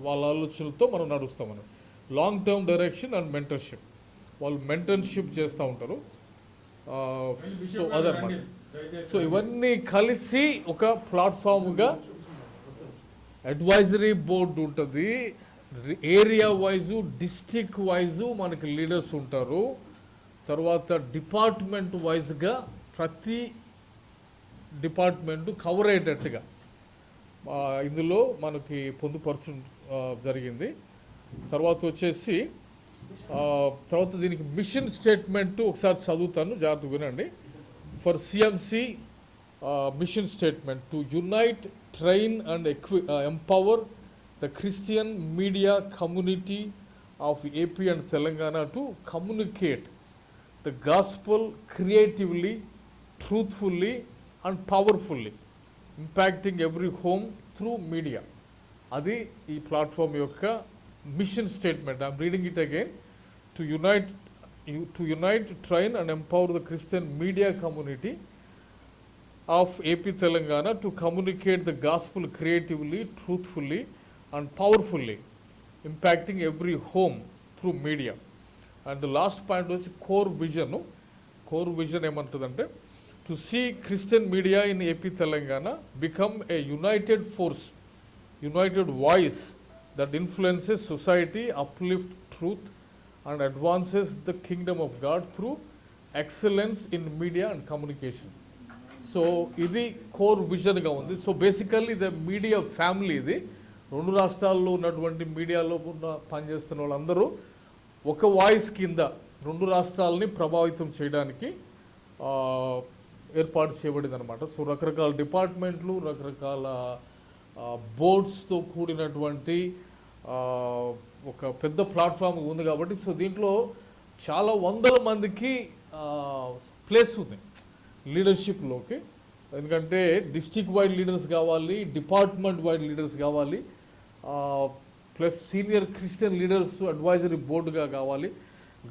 వాళ్ళ ఆలోచనలతో మనం నడుస్తామని. Long term direction and mentorship, వాళ్ళు మెంటర్షిప్ చేస్తూ ఉంటారు. సో అదనమాట. సో ఇవన్నీ కలిసి ఒక ప్లాట్ఫామ్గా అడ్వైజరీ బోర్డు ఉంటుంది. ఏరియా వైజు, డిస్ట్రిక్ట్ వైజు మనకి లీడర్స్ ఉంటారు. తర్వాత డిపార్ట్మెంట్ వైజ్గా ప్రతి డిపార్ట్మెంటు కవర్ అయ్యేటట్టుగా ఇందులో మనకి పొందుపరచు జరిగింది. తర్వాత వచ్చేసి తర్వాత దీనికి మిషన్ స్టేట్మెంట్ ఒకసారి చదువుతాను, జాగ్రత్తగా వినండి. For CMC mission statement to unite, train and empower the Christian media community of AP and Telangana to communicate the gospel creatively, truthfully and powerfully, impacting every home through media. అది ఈ ప్లాట్ఫామ్ యొక్క mission statement. I'm reading it again. To unite, train and empower the Christian media community of AP Telangana to communicate the gospel creatively, truthfully and powerfully, impacting every home through media. And the last point was core vision. Core vision ఏమంటుందంటే to see Christian media in AP Telangana become a united force, united voice that influences society, uplifts truth and advances the kingdom of God through excellence in media and communication. So ఇది కోర్ విజన్గా ఉంది. So basically the media family ఇది. రెండు రాష్ట్రాల్లో ఉన్నటువంటి మీడియాలో పనిచేస్తున్న వాళ్ళందరూ ఒక వాయిస్ కింద రెండు రాష్ట్రాలని ప్రభావితం చేయడానికి ఏర్పాటు చేయబడింది అనమాట. సో రకరకాల డిపార్ట్మెంట్లు, రకరకాల బోర్డ్స్తో కూడినటువంటి ఒక పెద్ద ప్లాట్ఫామ్ ఉంది కాబట్టి సో దీంట్లో చాలా వందల మందికి ప్లేస్ ఉంది లీడర్షిప్లోకి. ఎందుకంటే డిస్ట్రిక్ట్ వైడ్ లీడర్స్ కావాలి, డిపార్ట్మెంట్ వైడ్ లీడర్స్ కావాలి, plus senior Christian leaders advisory బోర్డుగా కావాలి,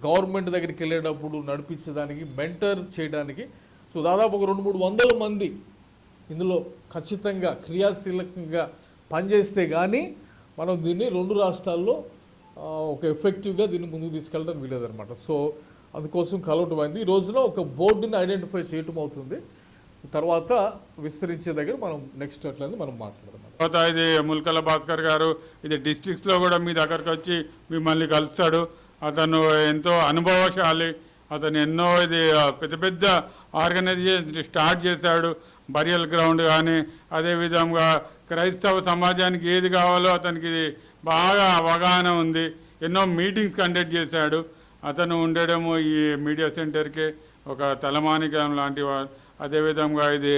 గవర్నమెంట్ దగ్గరికి వెళ్ళేటప్పుడు నడిపించడానికి, మెంటర్ చేయడానికి. సో దాదాపు ఒక 200-300 మంది ఇందులో ఖచ్చితంగా క్రియాశీలకంగా పనిచేస్తే కానీ మనం దీన్ని రెండు రాష్ట్రాల్లో ఒక ఎఫెక్టివ్గా దీన్ని ముందుకు తీసుకెళ్ళడం వీలేదన్నమాట. సో అందుకోసం కలవటం అయింది. ఈ రోజున ఒక బోర్డుని ఐడెంటిఫై చేయటం అవుతుంది. తర్వాత విస్తరించే దగ్గర మనం నెక్స్ట్ అట్లయింది మనం మాట్లాడదాం. తర్వాత ఇది ముల్కల భాస్కర్ గారు ఇది డిస్ట్రిక్ట్స్లో కూడా మీ దగ్గరకు వచ్చి మిమ్మల్ని కలుస్తాడు. అతను ఎంతో అనుభవశాలి. అతను ఎన్నో ఇది పెద్ద పెద్ద ఆర్గనైజేషన్ స్టార్ట్ చేశాడు. బరియల్ గ్రౌండ్ కానీ అదేవిధంగా క్రైస్తవ సమాజానికి ఏది కావాలో అతనికి బాగా అవగాహన ఉంది. ఎన్నో మీటింగ్స్ కండక్ట్ చేశాడు. అతను ఉండడము ఈ మీడియా సెంటర్కే ఒక తలమానికం లాంటి వాడు. అదేవిధంగా ఇది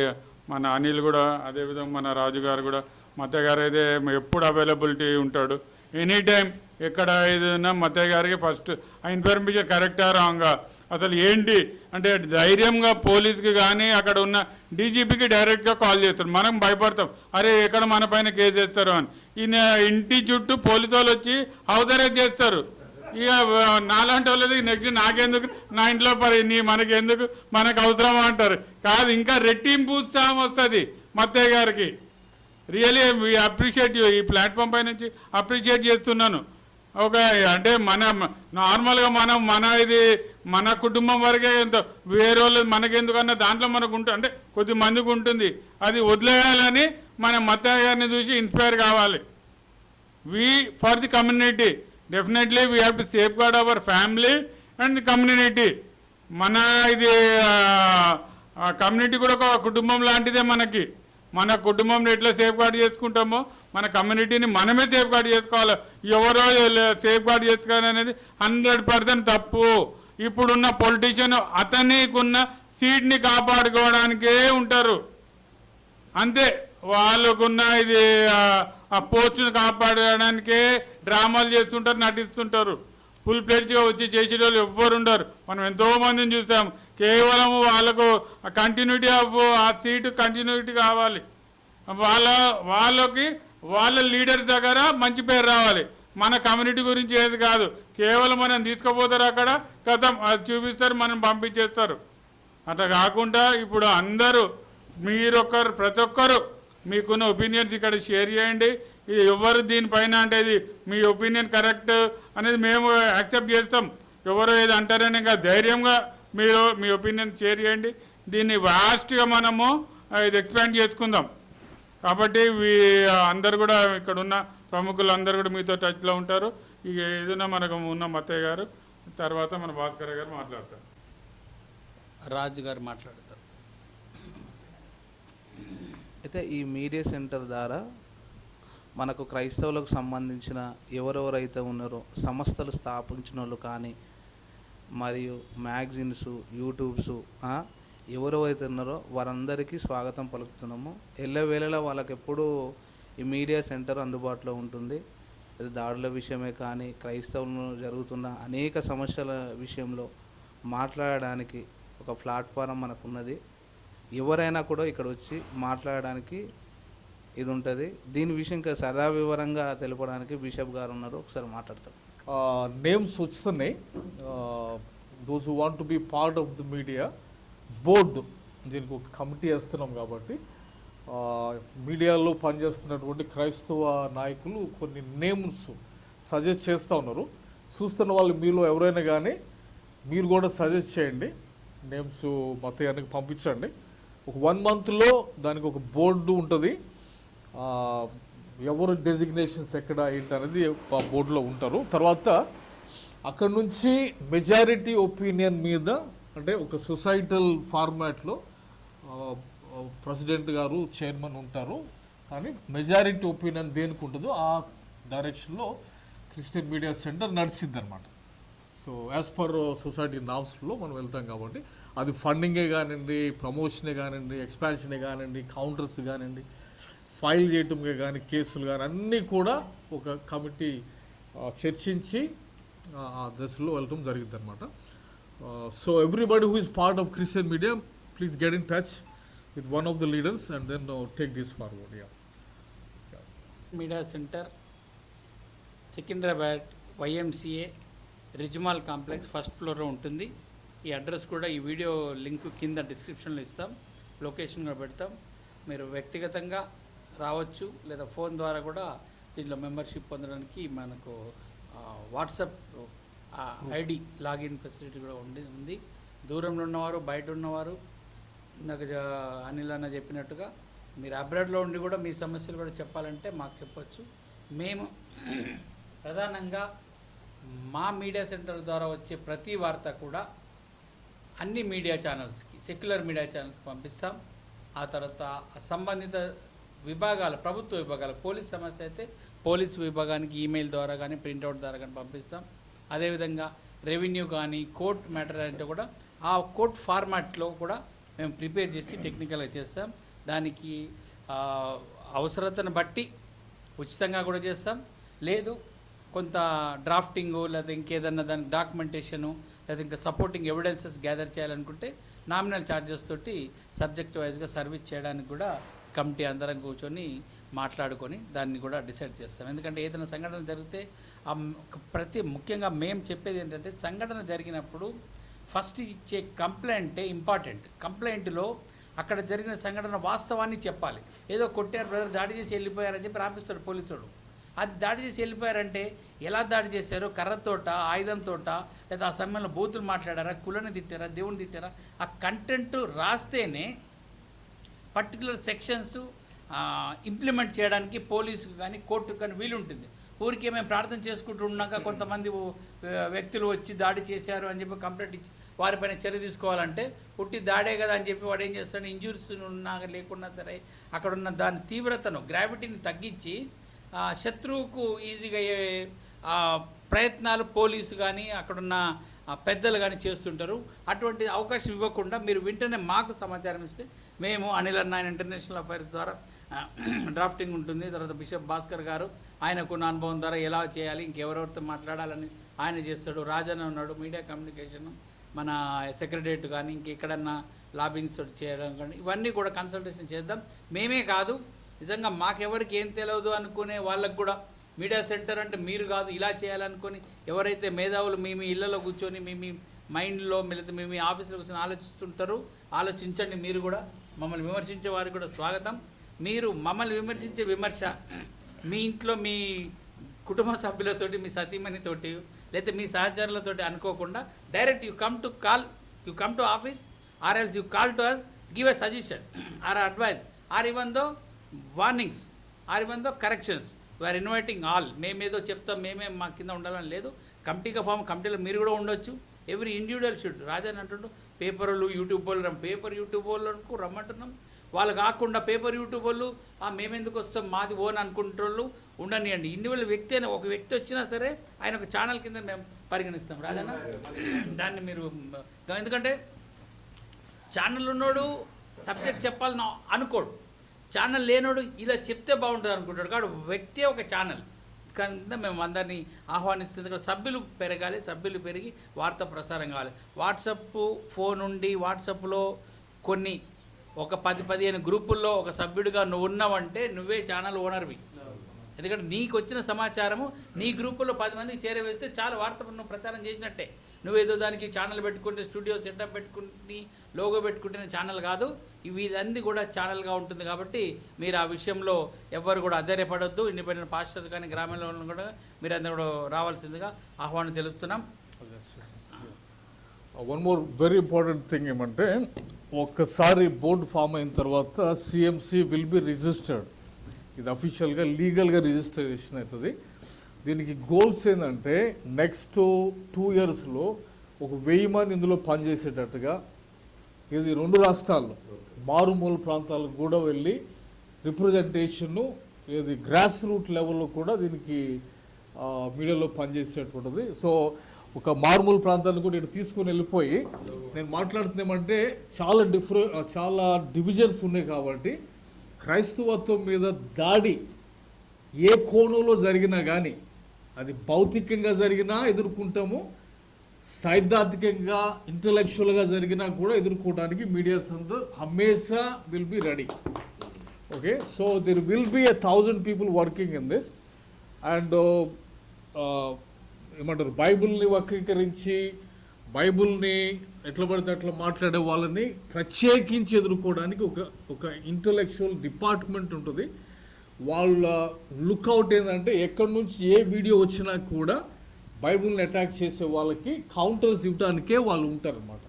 మన అనిల్ కూడా, అదేవిధంగా మన రాజు గారు కూడా, మత్తయ్య గారు అయితే ఎప్పుడు అవైలబిలిటీ ఉంటాడు. ఎనీ టైం ఎక్కడ ఏదైనా మత్తయ్య గారికి ఫస్ట్ ఆ ఇన్ఫర్మేషన్ కరెక్టా రాంగా అసలు ఏంటి అంటే ధైర్యంగా పోలీస్కి కానీ అక్కడ ఉన్న డీజీపీకి డైరెక్ట్గా కాల్ చేస్తాడు. మనం భయపడతాం, అరే ఎక్కడ మన పైన కేసు వేస్తారు అని. ఈయన ఇంటి చుట్టూ పోలీసు వాళ్ళు వచ్చి హౌస్ అరెస్ట్ చేస్తారు. ఇక నాలాంటి వాళ్ళది నెక్స్ట్ నాకెందుకు, నా ఇంట్లో మనకెందుకు, మనకు అవసరమా అంటారు. కాదు, ఇంకా రెట్టింపు ఉత్సాహం వస్తుంది మత్తయ్య గారికి. Really we appreciate you. ఈ ప్లాట్ఫామ్ పై నుంచి అప్రిషియేట్ చేస్తున్నాను. ఒక అంటే నార్మల్గా మన కుటుంబం వరకే ఎంత వేరే వాళ్ళు మనకెందుకన్నా దాంట్లో మనకు ఉంటుంది, అంటే కొద్ది మందికి ఉంటుంది. అది వదిలేయాలని మన మత్తయ్య గారిని చూసి ఇన్స్పైర్ కావాలి. We for the community definitely we have to safeguard our family and community. మన ఇది కమ్యూనిటీ కూడా ఒక కుటుంబం లాంటిదే మనకి. మన కుటుంబంలో ఎట్లా సేఫ్ గార్డ్ చేసుకుంటామో మన కమ్యూనిటీని మనమే సేఫ్ గార్డ్ చేసుకోవాలి. ఎవరో సేఫ్ గార్డ్ చేసుకోవాలి అనేది 100% తప్పు. ఇప్పుడున్న పొలిటీషియన్ అతనికున్న సీట్ని కాపాడుకోవడానికే ఉంటారు అంతే. వాళ్ళకున్న ఇది ఆ పోస్టును కాపాడడానికే డ్రామాలు చేస్తుంటారు, నటిస్తుంటారు. ఫుల్ ప్లేట్గా వచ్చి చేసేటోళ్ళు ఎవ్వరు ఉండరు. మనం ఎంతోమందిని చూసాం. కేవలం వాళ్ళకు కంటిన్యూటీ ఆఫ్ ఆ సీటు కంటిన్యూటీ కావాలి. వాళ్ళకి వాళ్ళ లీడర్స్ దగ్గర మంచి పేరు రావాలి. మన కమ్యూనిటీ గురించి ఏది కాదు, కేవలం మనం తీసుకుపోతారు అక్కడ కథం అది చూపిస్తారు, మనం పంపించేస్తారు. అట్లా కాకుండా ఇప్పుడు అందరూ ప్రతి ఒక్కరు మీకున్న ఒపీనియన్స్ ఇక్కడ షేర్ చేయండి. ఎవరు దీనిపైన అంటే ఇది మీ ఒపీనియన్ కరెక్ట్ అనేది మేము యాక్సెప్ట్ చేస్తాం. ఎవరు ఏది అంటారని ఇంకా ధైర్యంగా మీరు మీ ఒపీనియన్ షేర్ చేయండి. దీన్ని వాస్ట్గా మనము ఇది ఎక్స్పాండ్ చేసుకుందాం. కాబట్టి అందరు కూడా ఇక్కడ ఉన్న ప్రముఖులు అందరూ కూడా మీతో టచ్లో ఉంటారు. ఇక ఏదైనా మనకు ఉన్న మత్తయ్య గారు, తర్వాత మన భాస్కర్ గారు మాట్లాడతారు. రాజు గారు మాట్లాడతారు. అయితే ఈ మీడియా సెంటర్ ద్వారా మనకు క్రైస్తవులకు సంబంధించిన ఎవరెవరైతే ఉన్నారో సంస్థలు స్థాపించిన వాళ్ళు కానీ మరియు మ్యాగజైన్స్, యూట్యూబ్స్ ఎవరెవరైతే ఉన్నారో వారందరికీ స్వాగతం పలుకుతున్నాము. ఎల్లవేళలా వాళ్ళకి ఎప్పుడూ ఈ మీడియా సెంటర్ అందుబాటులో ఉంటుంది. అది దాడుల విషయమే కానీ క్రైస్తవులు జరుగుతున్న అనేక సమస్యల విషయంలో మాట్లాడడానికి ఒక ప్లాట్ఫారం మనకున్నది. ఎవరైనా కూడా ఇక్కడ వచ్చి మాట్లాడడానికి ఇది ఉంటుంది. దీని విషయం ఇంకా సదా వివరంగా తెలపడానికి బిషప్ గారు ఉన్నారు, ఒకసారి మాట్లాడతారు. నేమ్స్ వస్తున్నాయి. Those who want to be part of the media board, దీనికి ఒక కమిటీ వేస్తున్నాం కాబట్టి మీడియాలో పనిచేస్తున్నటువంటి క్రైస్తవ నాయకులు కొన్ని నేమ్స్ సజెస్ట్ చేస్తూ ఉన్నారు. చూస్తున్న వాళ్ళు మీలో ఎవరైనా కానీ మీరు కూడా సజెస్ట్ చేయండి, నేమ్స్ మతయానికి పంపించండి. ఒక 1 monthలో దానికి ఒక బోర్డు ఉంటుంది. ఎవరు డెసిగ్నేషన్స్ ఎక్కడ ఏంటి అనేది ఆ బోర్డులో ఉంటారు. తర్వాత అక్కడ నుంచి మెజారిటీ ఒపీనియన్ మీద, అంటే ఒక సొసైటల్ ఫార్మాట్లో ప్రెసిడెంట్ గారు చైర్మన్ ఉంటారు, కానీ మెజారిటీ ఒపీనియన్ దేనికి ఉంటుందో ఆ డైరెక్షన్లో క్రిస్టియన్ మీడియా సెంటర్ నడిచింది అనమాట. సో యాజ్ పర్ సొసైటీ నామ్స్లో మనం వెళ్తాం కాబట్టి అది ఫండింగే కానివ్వండి, ప్రమోషనే కానివ్వండి, ఎక్స్పాన్షనే కానివ్వండి, కౌంటర్స్ కానివ్వండి, ఫైల్ చేయటమే కానీ, కేసులు కానీ అన్నీ కూడా ఒక కమిటీ చర్చించి ఆ దశలో వెళ్ళటం జరిగింది అనమాట. So everybody who is part of Christian media, please get in touch with one of the leaders and then take this forward. Media centre Secunderabad YMCA రిజ్మాల్ కాంప్లెక్స్ ఫస్ట్ ఫ్లోర్లో ఉంటుంది. ఈ అడ్రస్ కూడా ఈ వీడియో లింక్ కింద డిస్క్రిప్షన్లో ఇస్తాం, లొకేషన్ కూడా పెడతాం. మీరు వ్యక్తిగతంగా రావచ్చు, లేదా ఫోన్ ద్వారా కూడా దీంట్లో మెంబర్షిప్ పొందడానికి మనకు వాట్సాప్ ID లాగిన్ ఫెసిలిటీ కూడా ఉంది. దూరంలో ఉన్నవారు, బయట ఉన్నవారు, నాకు అనిల్ అన్న చెప్పినట్టుగా మీరు అబ్రాడ్లో ఉండి కూడా మీ సమస్యలు కూడా చెప్పాలంటే మాకు చెప్పొచ్చు. మేము ప్రధానంగా మా మీడియా సెంటర్ ద్వారా వచ్చే ప్రతి వార్త కూడా అన్ని మీడియా ఛానల్స్కి, సెక్యులర్ మీడియా ఛానల్స్కి పంపిస్తాం. ఆ తర్వాత సంబంధిత విభాగాలు, ప్రభుత్వ విభాగాలు, పోలీస్ సమస్య అయితే పోలీస్ విభాగానికి ఈమెయిల్ ద్వారా కానీ, ప్రింట్అవుట్ ద్వారా కానీ పంపిస్తాం. అదేవిధంగా రెవెన్యూ కానీ, కోర్ట్ మ్యాటర్ అంటే కూడా ఆ కోర్ట్ ఫార్మాట్లో కూడా మేము ప్రిపేర్ చేసి టెక్నికల్గా చేస్తాం. దానికి అవసరతను బట్టి ఉచితంగా కూడా చేస్తాం. లేదు కొంత డ్రాఫ్టింగు, లేదా ఇంకేదన్నా దానికి డాక్యుమెంటేషను, లేదా ఇంకా సపోర్టింగ్ ఎవిడెన్సెస్ గ్యాదర్ చేయాలనుకుంటే నామినల్ ఛార్జెస్ తోటి సబ్జెక్ట్ వైజ్గా సర్వీస్ చేయడానికి కూడా కమిటీ అందరం కూర్చొని మాట్లాడుకొని దాన్ని కూడా డిసైడ్ చేస్తాం. ఎందుకంటే ఏదైనా సంఘటన జరిగితే ముఖ్యంగా మేము చెప్పేది ఏంటంటే, సంఘటన జరిగినప్పుడు ఫస్ట్ ఇచ్చే కంప్లైంటే ఇంపార్టెంట్. కంప్లైంట్లో అక్కడ జరిగిన సంఘటన వాస్తవాన్ని చెప్పాలి. ఏదో కొట్టారు బ్రదర్, దాడి చేసి వెళ్ళిపోయారని చెప్పి రాపిస్తాడు పోలీసుడు. అది దాడి చేసి వెళ్ళిపోయారంటే ఎలా దాడి చేశారు, కర్రతోట, ఆయుధంతోట, లేదా ఆ సమయంలో బూతులు మాట్లాడారా, కులని తిట్టారా, దేవుని తిట్టారా, ఆ కంటెంట్ రాస్తేనే పర్టికులర్ సెక్షన్స్ ఇంప్లిమెంట్ చేయడానికి పోలీసుకు కానీ కోర్టుకు కానీ వీలుంటుంది. ఊరికే మేము ప్రార్థన చేసుకుంటూ ఉన్నాక కొంతమంది వ్యక్తులు వచ్చి దాడి చేశారు అని చెప్పి కంప్లైంట్ ఇచ్చి వారిపైన చర్య తీసుకోవాలంటే పుట్టి దాడే కదా అని చెప్పి వాడు ఏం చేస్తాడు, ఇంజూరీస్ ఉన్నా లేకున్నా సరే అక్కడ ఉన్న దాని తీవ్రతను, గ్రావిటీని తగ్గించి శత్రువుకు ఈజీగా అయ్యే ప్రయత్నాలు పోలీసు కానీ అక్కడున్న పెద్దలు కానీ చేస్తుంటారు. అటువంటి అవకాశం ఇవ్వకుండా మీరు వెంటనే మాకు సమాచారం ఇస్తే మేము అనిల్ అన్న ఇంటర్నేషనల్ అఫైర్స్ ద్వారా డ్రాఫ్టింగ్ ఉంటుంది. తర్వాత బిషప్ భాస్కర్ గారు ఆయనకున్న అనుభవం ద్వారా ఎలా చేయాలి, ఇంకెవరెవరితో మాట్లాడాలని ఆయన చేస్తాడు. రాజన్న ఉన్నాడు, మీడియా కమ్యూనికేషన్, మన సెక్రటరేట్ కానీ ఇంకెక్కడన్నా లాబింగ్స్ తోటి చేయడం కానీ ఇవన్నీ కూడా కన్సల్టేషన్ చేద్దాం. మేమే కాదు, నిజంగా మాకెవరికి ఏం తెలియదు అనుకునే వాళ్ళకు కూడా మీడియా సెంటర్ అంటే మీరు కాదు, ఇలా చేయాలనుకొని ఎవరైతే మేధావులు మీ ఇళ్లలో కూర్చొని మీ మైండ్లో లేదా మీ ఆఫీసులో కూర్చొని ఆలోచిస్తుంటారు, ఆలోచించండి. మీరు కూడా మమ్మల్ని విమర్శించే వారికి కూడా స్వాగతం. మీరు మమ్మల్ని విమర్శించే విమర్శ మీ ఇంట్లో మీ కుటుంబ సభ్యులతోటి, మీ సతీమణితోటి, లేదా మీ సహచరులతోటి అనుకోకుండా direct you come to office or else you call to us, give a suggestion or advice or even though warnings or even though corrections. We are inviting all. మేమేదో చెప్తాం, మేమే మా కింద ఉండాలని లేదు. కమిటీలో మీరు కూడా ఉండొచ్చు. Every individual should. రాజని అంటుండు పేపర్లు యూట్యూబ్ వాళ్ళు యూట్యూబ్ వాళ్ళకు రమ్మంటున్నాం. వాళ్ళు కాకుండా పేపర్ యూట్యూబ్ వాళ్ళు మేమెందుకు వస్తాం, మాది ఓన్ అనుకుంటున్న ఉండనియండి. ఇండివిజువల్ వ్యక్తి అయినా ఒక వ్యక్తి వచ్చినా సరే ఆయన ఒక ఛానల్ కింద మేము పరిగణిస్తాం. రాజన్న దాన్ని మీరు, ఎందుకంటే ఛానల్ ఉన్నోడు సబ్జెక్ట్ చెప్పాలని అనుకోడు, ఛానల్ లేనోడు ఇలా చెప్తే బాగుంటుంది అనుకుంటాడు. కాబట్టి వ్యక్తే ఒక ఛానల్ కింద మేము అందరినీ ఆహ్వానిస్తుంది. సభ్యులు పెరగాలి, సభ్యులు పెరిగి వార్తా ప్రసారం కావాలి. వాట్సాప్ ఫోన్ ఉండి వాట్సాప్లో కొన్ని ఒక 10-15 గ్రూపుల్లో ఒక సభ్యుడిగా నువ్వు ఉన్నావంటే నువ్వే ఛానల్ ఓనర్వి. ఎందుకంటే నీకు వచ్చిన సమాచారము నీ గ్రూపుల్లో 10 మందికి చేరవేస్తే చాలా వార్త నువ్వు ప్రచారం చేసినట్టే. నువ్వేదో దానికి ఛానల్ పెట్టుకుంటే స్టూడియో సెటప్ పెట్టుకుని లోగో పెట్టుకుంటే ఛానల్ కాదు, వీరంది కూడా ఛానల్గా ఉంటుంది. కాబట్టి మీరు ఆ విషయంలో ఎవ్వరు కూడా అధైర్యపడొద్దు. ఇండిపెండెంట్ పాస్టర్స్ కానీ గ్రామీణ కూడా మీరు అందరూ కూడా రావాల్సిందిగా ఆహ్వానం తెలుపుతున్నాం. One more very important thing ఏమంటే, ఒక్కసారి బోర్డు ఫామ్ అయిన తర్వాత సిఎంసి విల్ బి రిజిస్టర్డ్. ఇది అఫీషియల్గా లీగల్గా రిజిస్ట్రేషన్ అవుతుంది. దీనికి గోల్స్ ఏంటంటే నెక్స్ట్ 2 ఇయర్స్లో 1000 మంది ఇందులో పనిచేసేటట్టుగా, ఇది 2 రాష్ట్రాల్లో మారుమూల ప్రాంతాలకు కూడా వెళ్ళి రిప్రజెంటేషన్ను ఇది గ్రాస్ రూట్ లెవెల్లో కూడా దీనికి మీడియాలో పనిచేసేటువంటిది. సో ఒక మారుమూల ప్రాంతాలను కూడా ఇటు తీసుకొని వెళ్ళిపోయి, నేను మాట్లాడుతున్నామంటే చాలా డివిజన్స్ ఉన్నాయి కాబట్టి క్రైస్తవత్వం మీద దాడి ఏ కోణంలో జరిగినా కానీ, అది భౌతికంగా జరిగినా ఎదుర్కొంటాము, సైద్ధాంతికంగా ఇంటలెక్చువల్గా జరిగినా కూడా ఎదుర్కోవడానికి మీడియాస్ అందరూ హమేషా will be ready. Okay, so there will be 1000 people working in this. And ఏమంటారు, బైబిల్ని వక్రీకరించి బైబిల్ని ఎట్లా పడితే అట్లా మాట్లాడే వాళ్ళని ప్రత్యేకించి ఎదుర్కోవడానికి ఒక ఇంటలెక్చువల్ డిపార్ట్మెంట్ ఉంటుంది. వాళ్ళ లుక్అవుట్ ఏంటంటే ఎక్కడి నుంచి ఏ వీడియో వచ్చినా కూడా బైబిల్ని అటాక్ చేసే వాళ్ళకి కౌంటర్స్ ఇవ్వడానికే వాళ్ళు ఉంటారన్నమాట.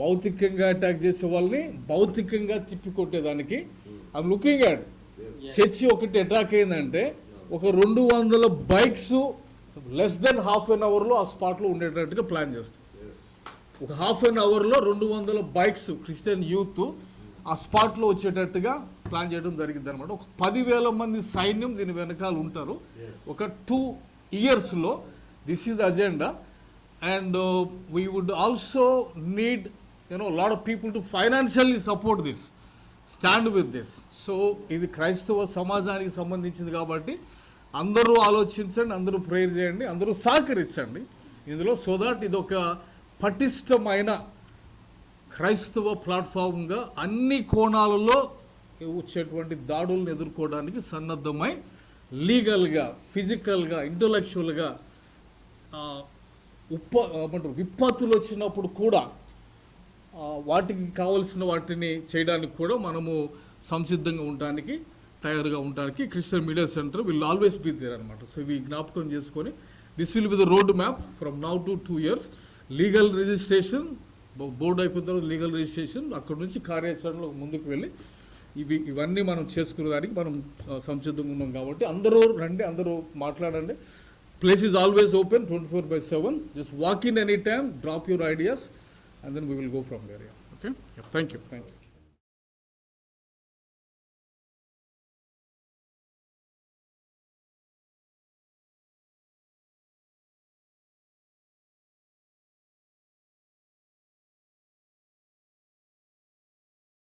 భౌతికంగా అటాక్ చేసే వాళ్ళని భౌతికంగా తిప్పికొట్టేదానికి ఐఎమ్ లుకింగ్ అట్. చర్చి ఒకటి అటాక్ అయిందంటే ఒక 200 బైక్స్ లెస్ దెన్ ½ an hourలో ఆ స్పాట్లో ఉండేటట్టుగా ప్లాన్ చేస్తాం. ఒక ½ an hourలో 200 బైక్స్ క్రిస్టియన్ యూత్ ఆ స్పాట్లో వచ్చేటట్టుగా ప్లాన్ చేయడం జరిగింది అనమాట. ఒక 10,000 మంది సైన్యం దీని వెనకాల ఉంటారు. ఒక 2 ఇయర్స్లో this is the agenda. And we would also need lot of people to financially support this, stand with this. So ఇది క్రైస్తవ సమాజానికి సంబంధించింది కాబట్టి అందరూ ఆలోచించండి, అందరూ ప్రేయర్ చేయండి, అందరూ సహకరించండి ఇందులో. సో దాట్ ఇది ఒక పటిష్టమైన క్రైస్తవ ప్లాట్ఫామ్గా అన్ని కోణాలలో వచ్చేటువంటి దాడులను ఎదుర్కోవడానికి సన్నద్ధమై లీగల్గా, ఫిజికల్గా, ఇంటలెక్చువల్గా విపత్తులు వచ్చినప్పుడు కూడా వాటికి కావలసిన వాటిని చేయడానికి కూడా మనము సంసిద్ధంగా ఉండడానికి, తయారుగా ఉండడానికి Christian media centre will always be there అనమాట. సో ఇవి జ్ఞాపకం చేసుకొని this will be the road map from now to 2 years. Legal registration, board అయిపోయిన తర్వాత లీగల్ రిజిస్ట్రేషన్, అక్కడ నుంచి కార్యాచరణలో ముందుకు వెళ్ళి ఇవన్నీ మనం చేసుకునేదానికి మనం సంసిద్ధంగా ఉన్నాం. కాబట్టి అందరూ రండి, అందరూ మాట్లాడండి. Place is always open 24/7. Just walk in any time, drop your ideas, and then we will go from there. Okay? Yeah, thank you.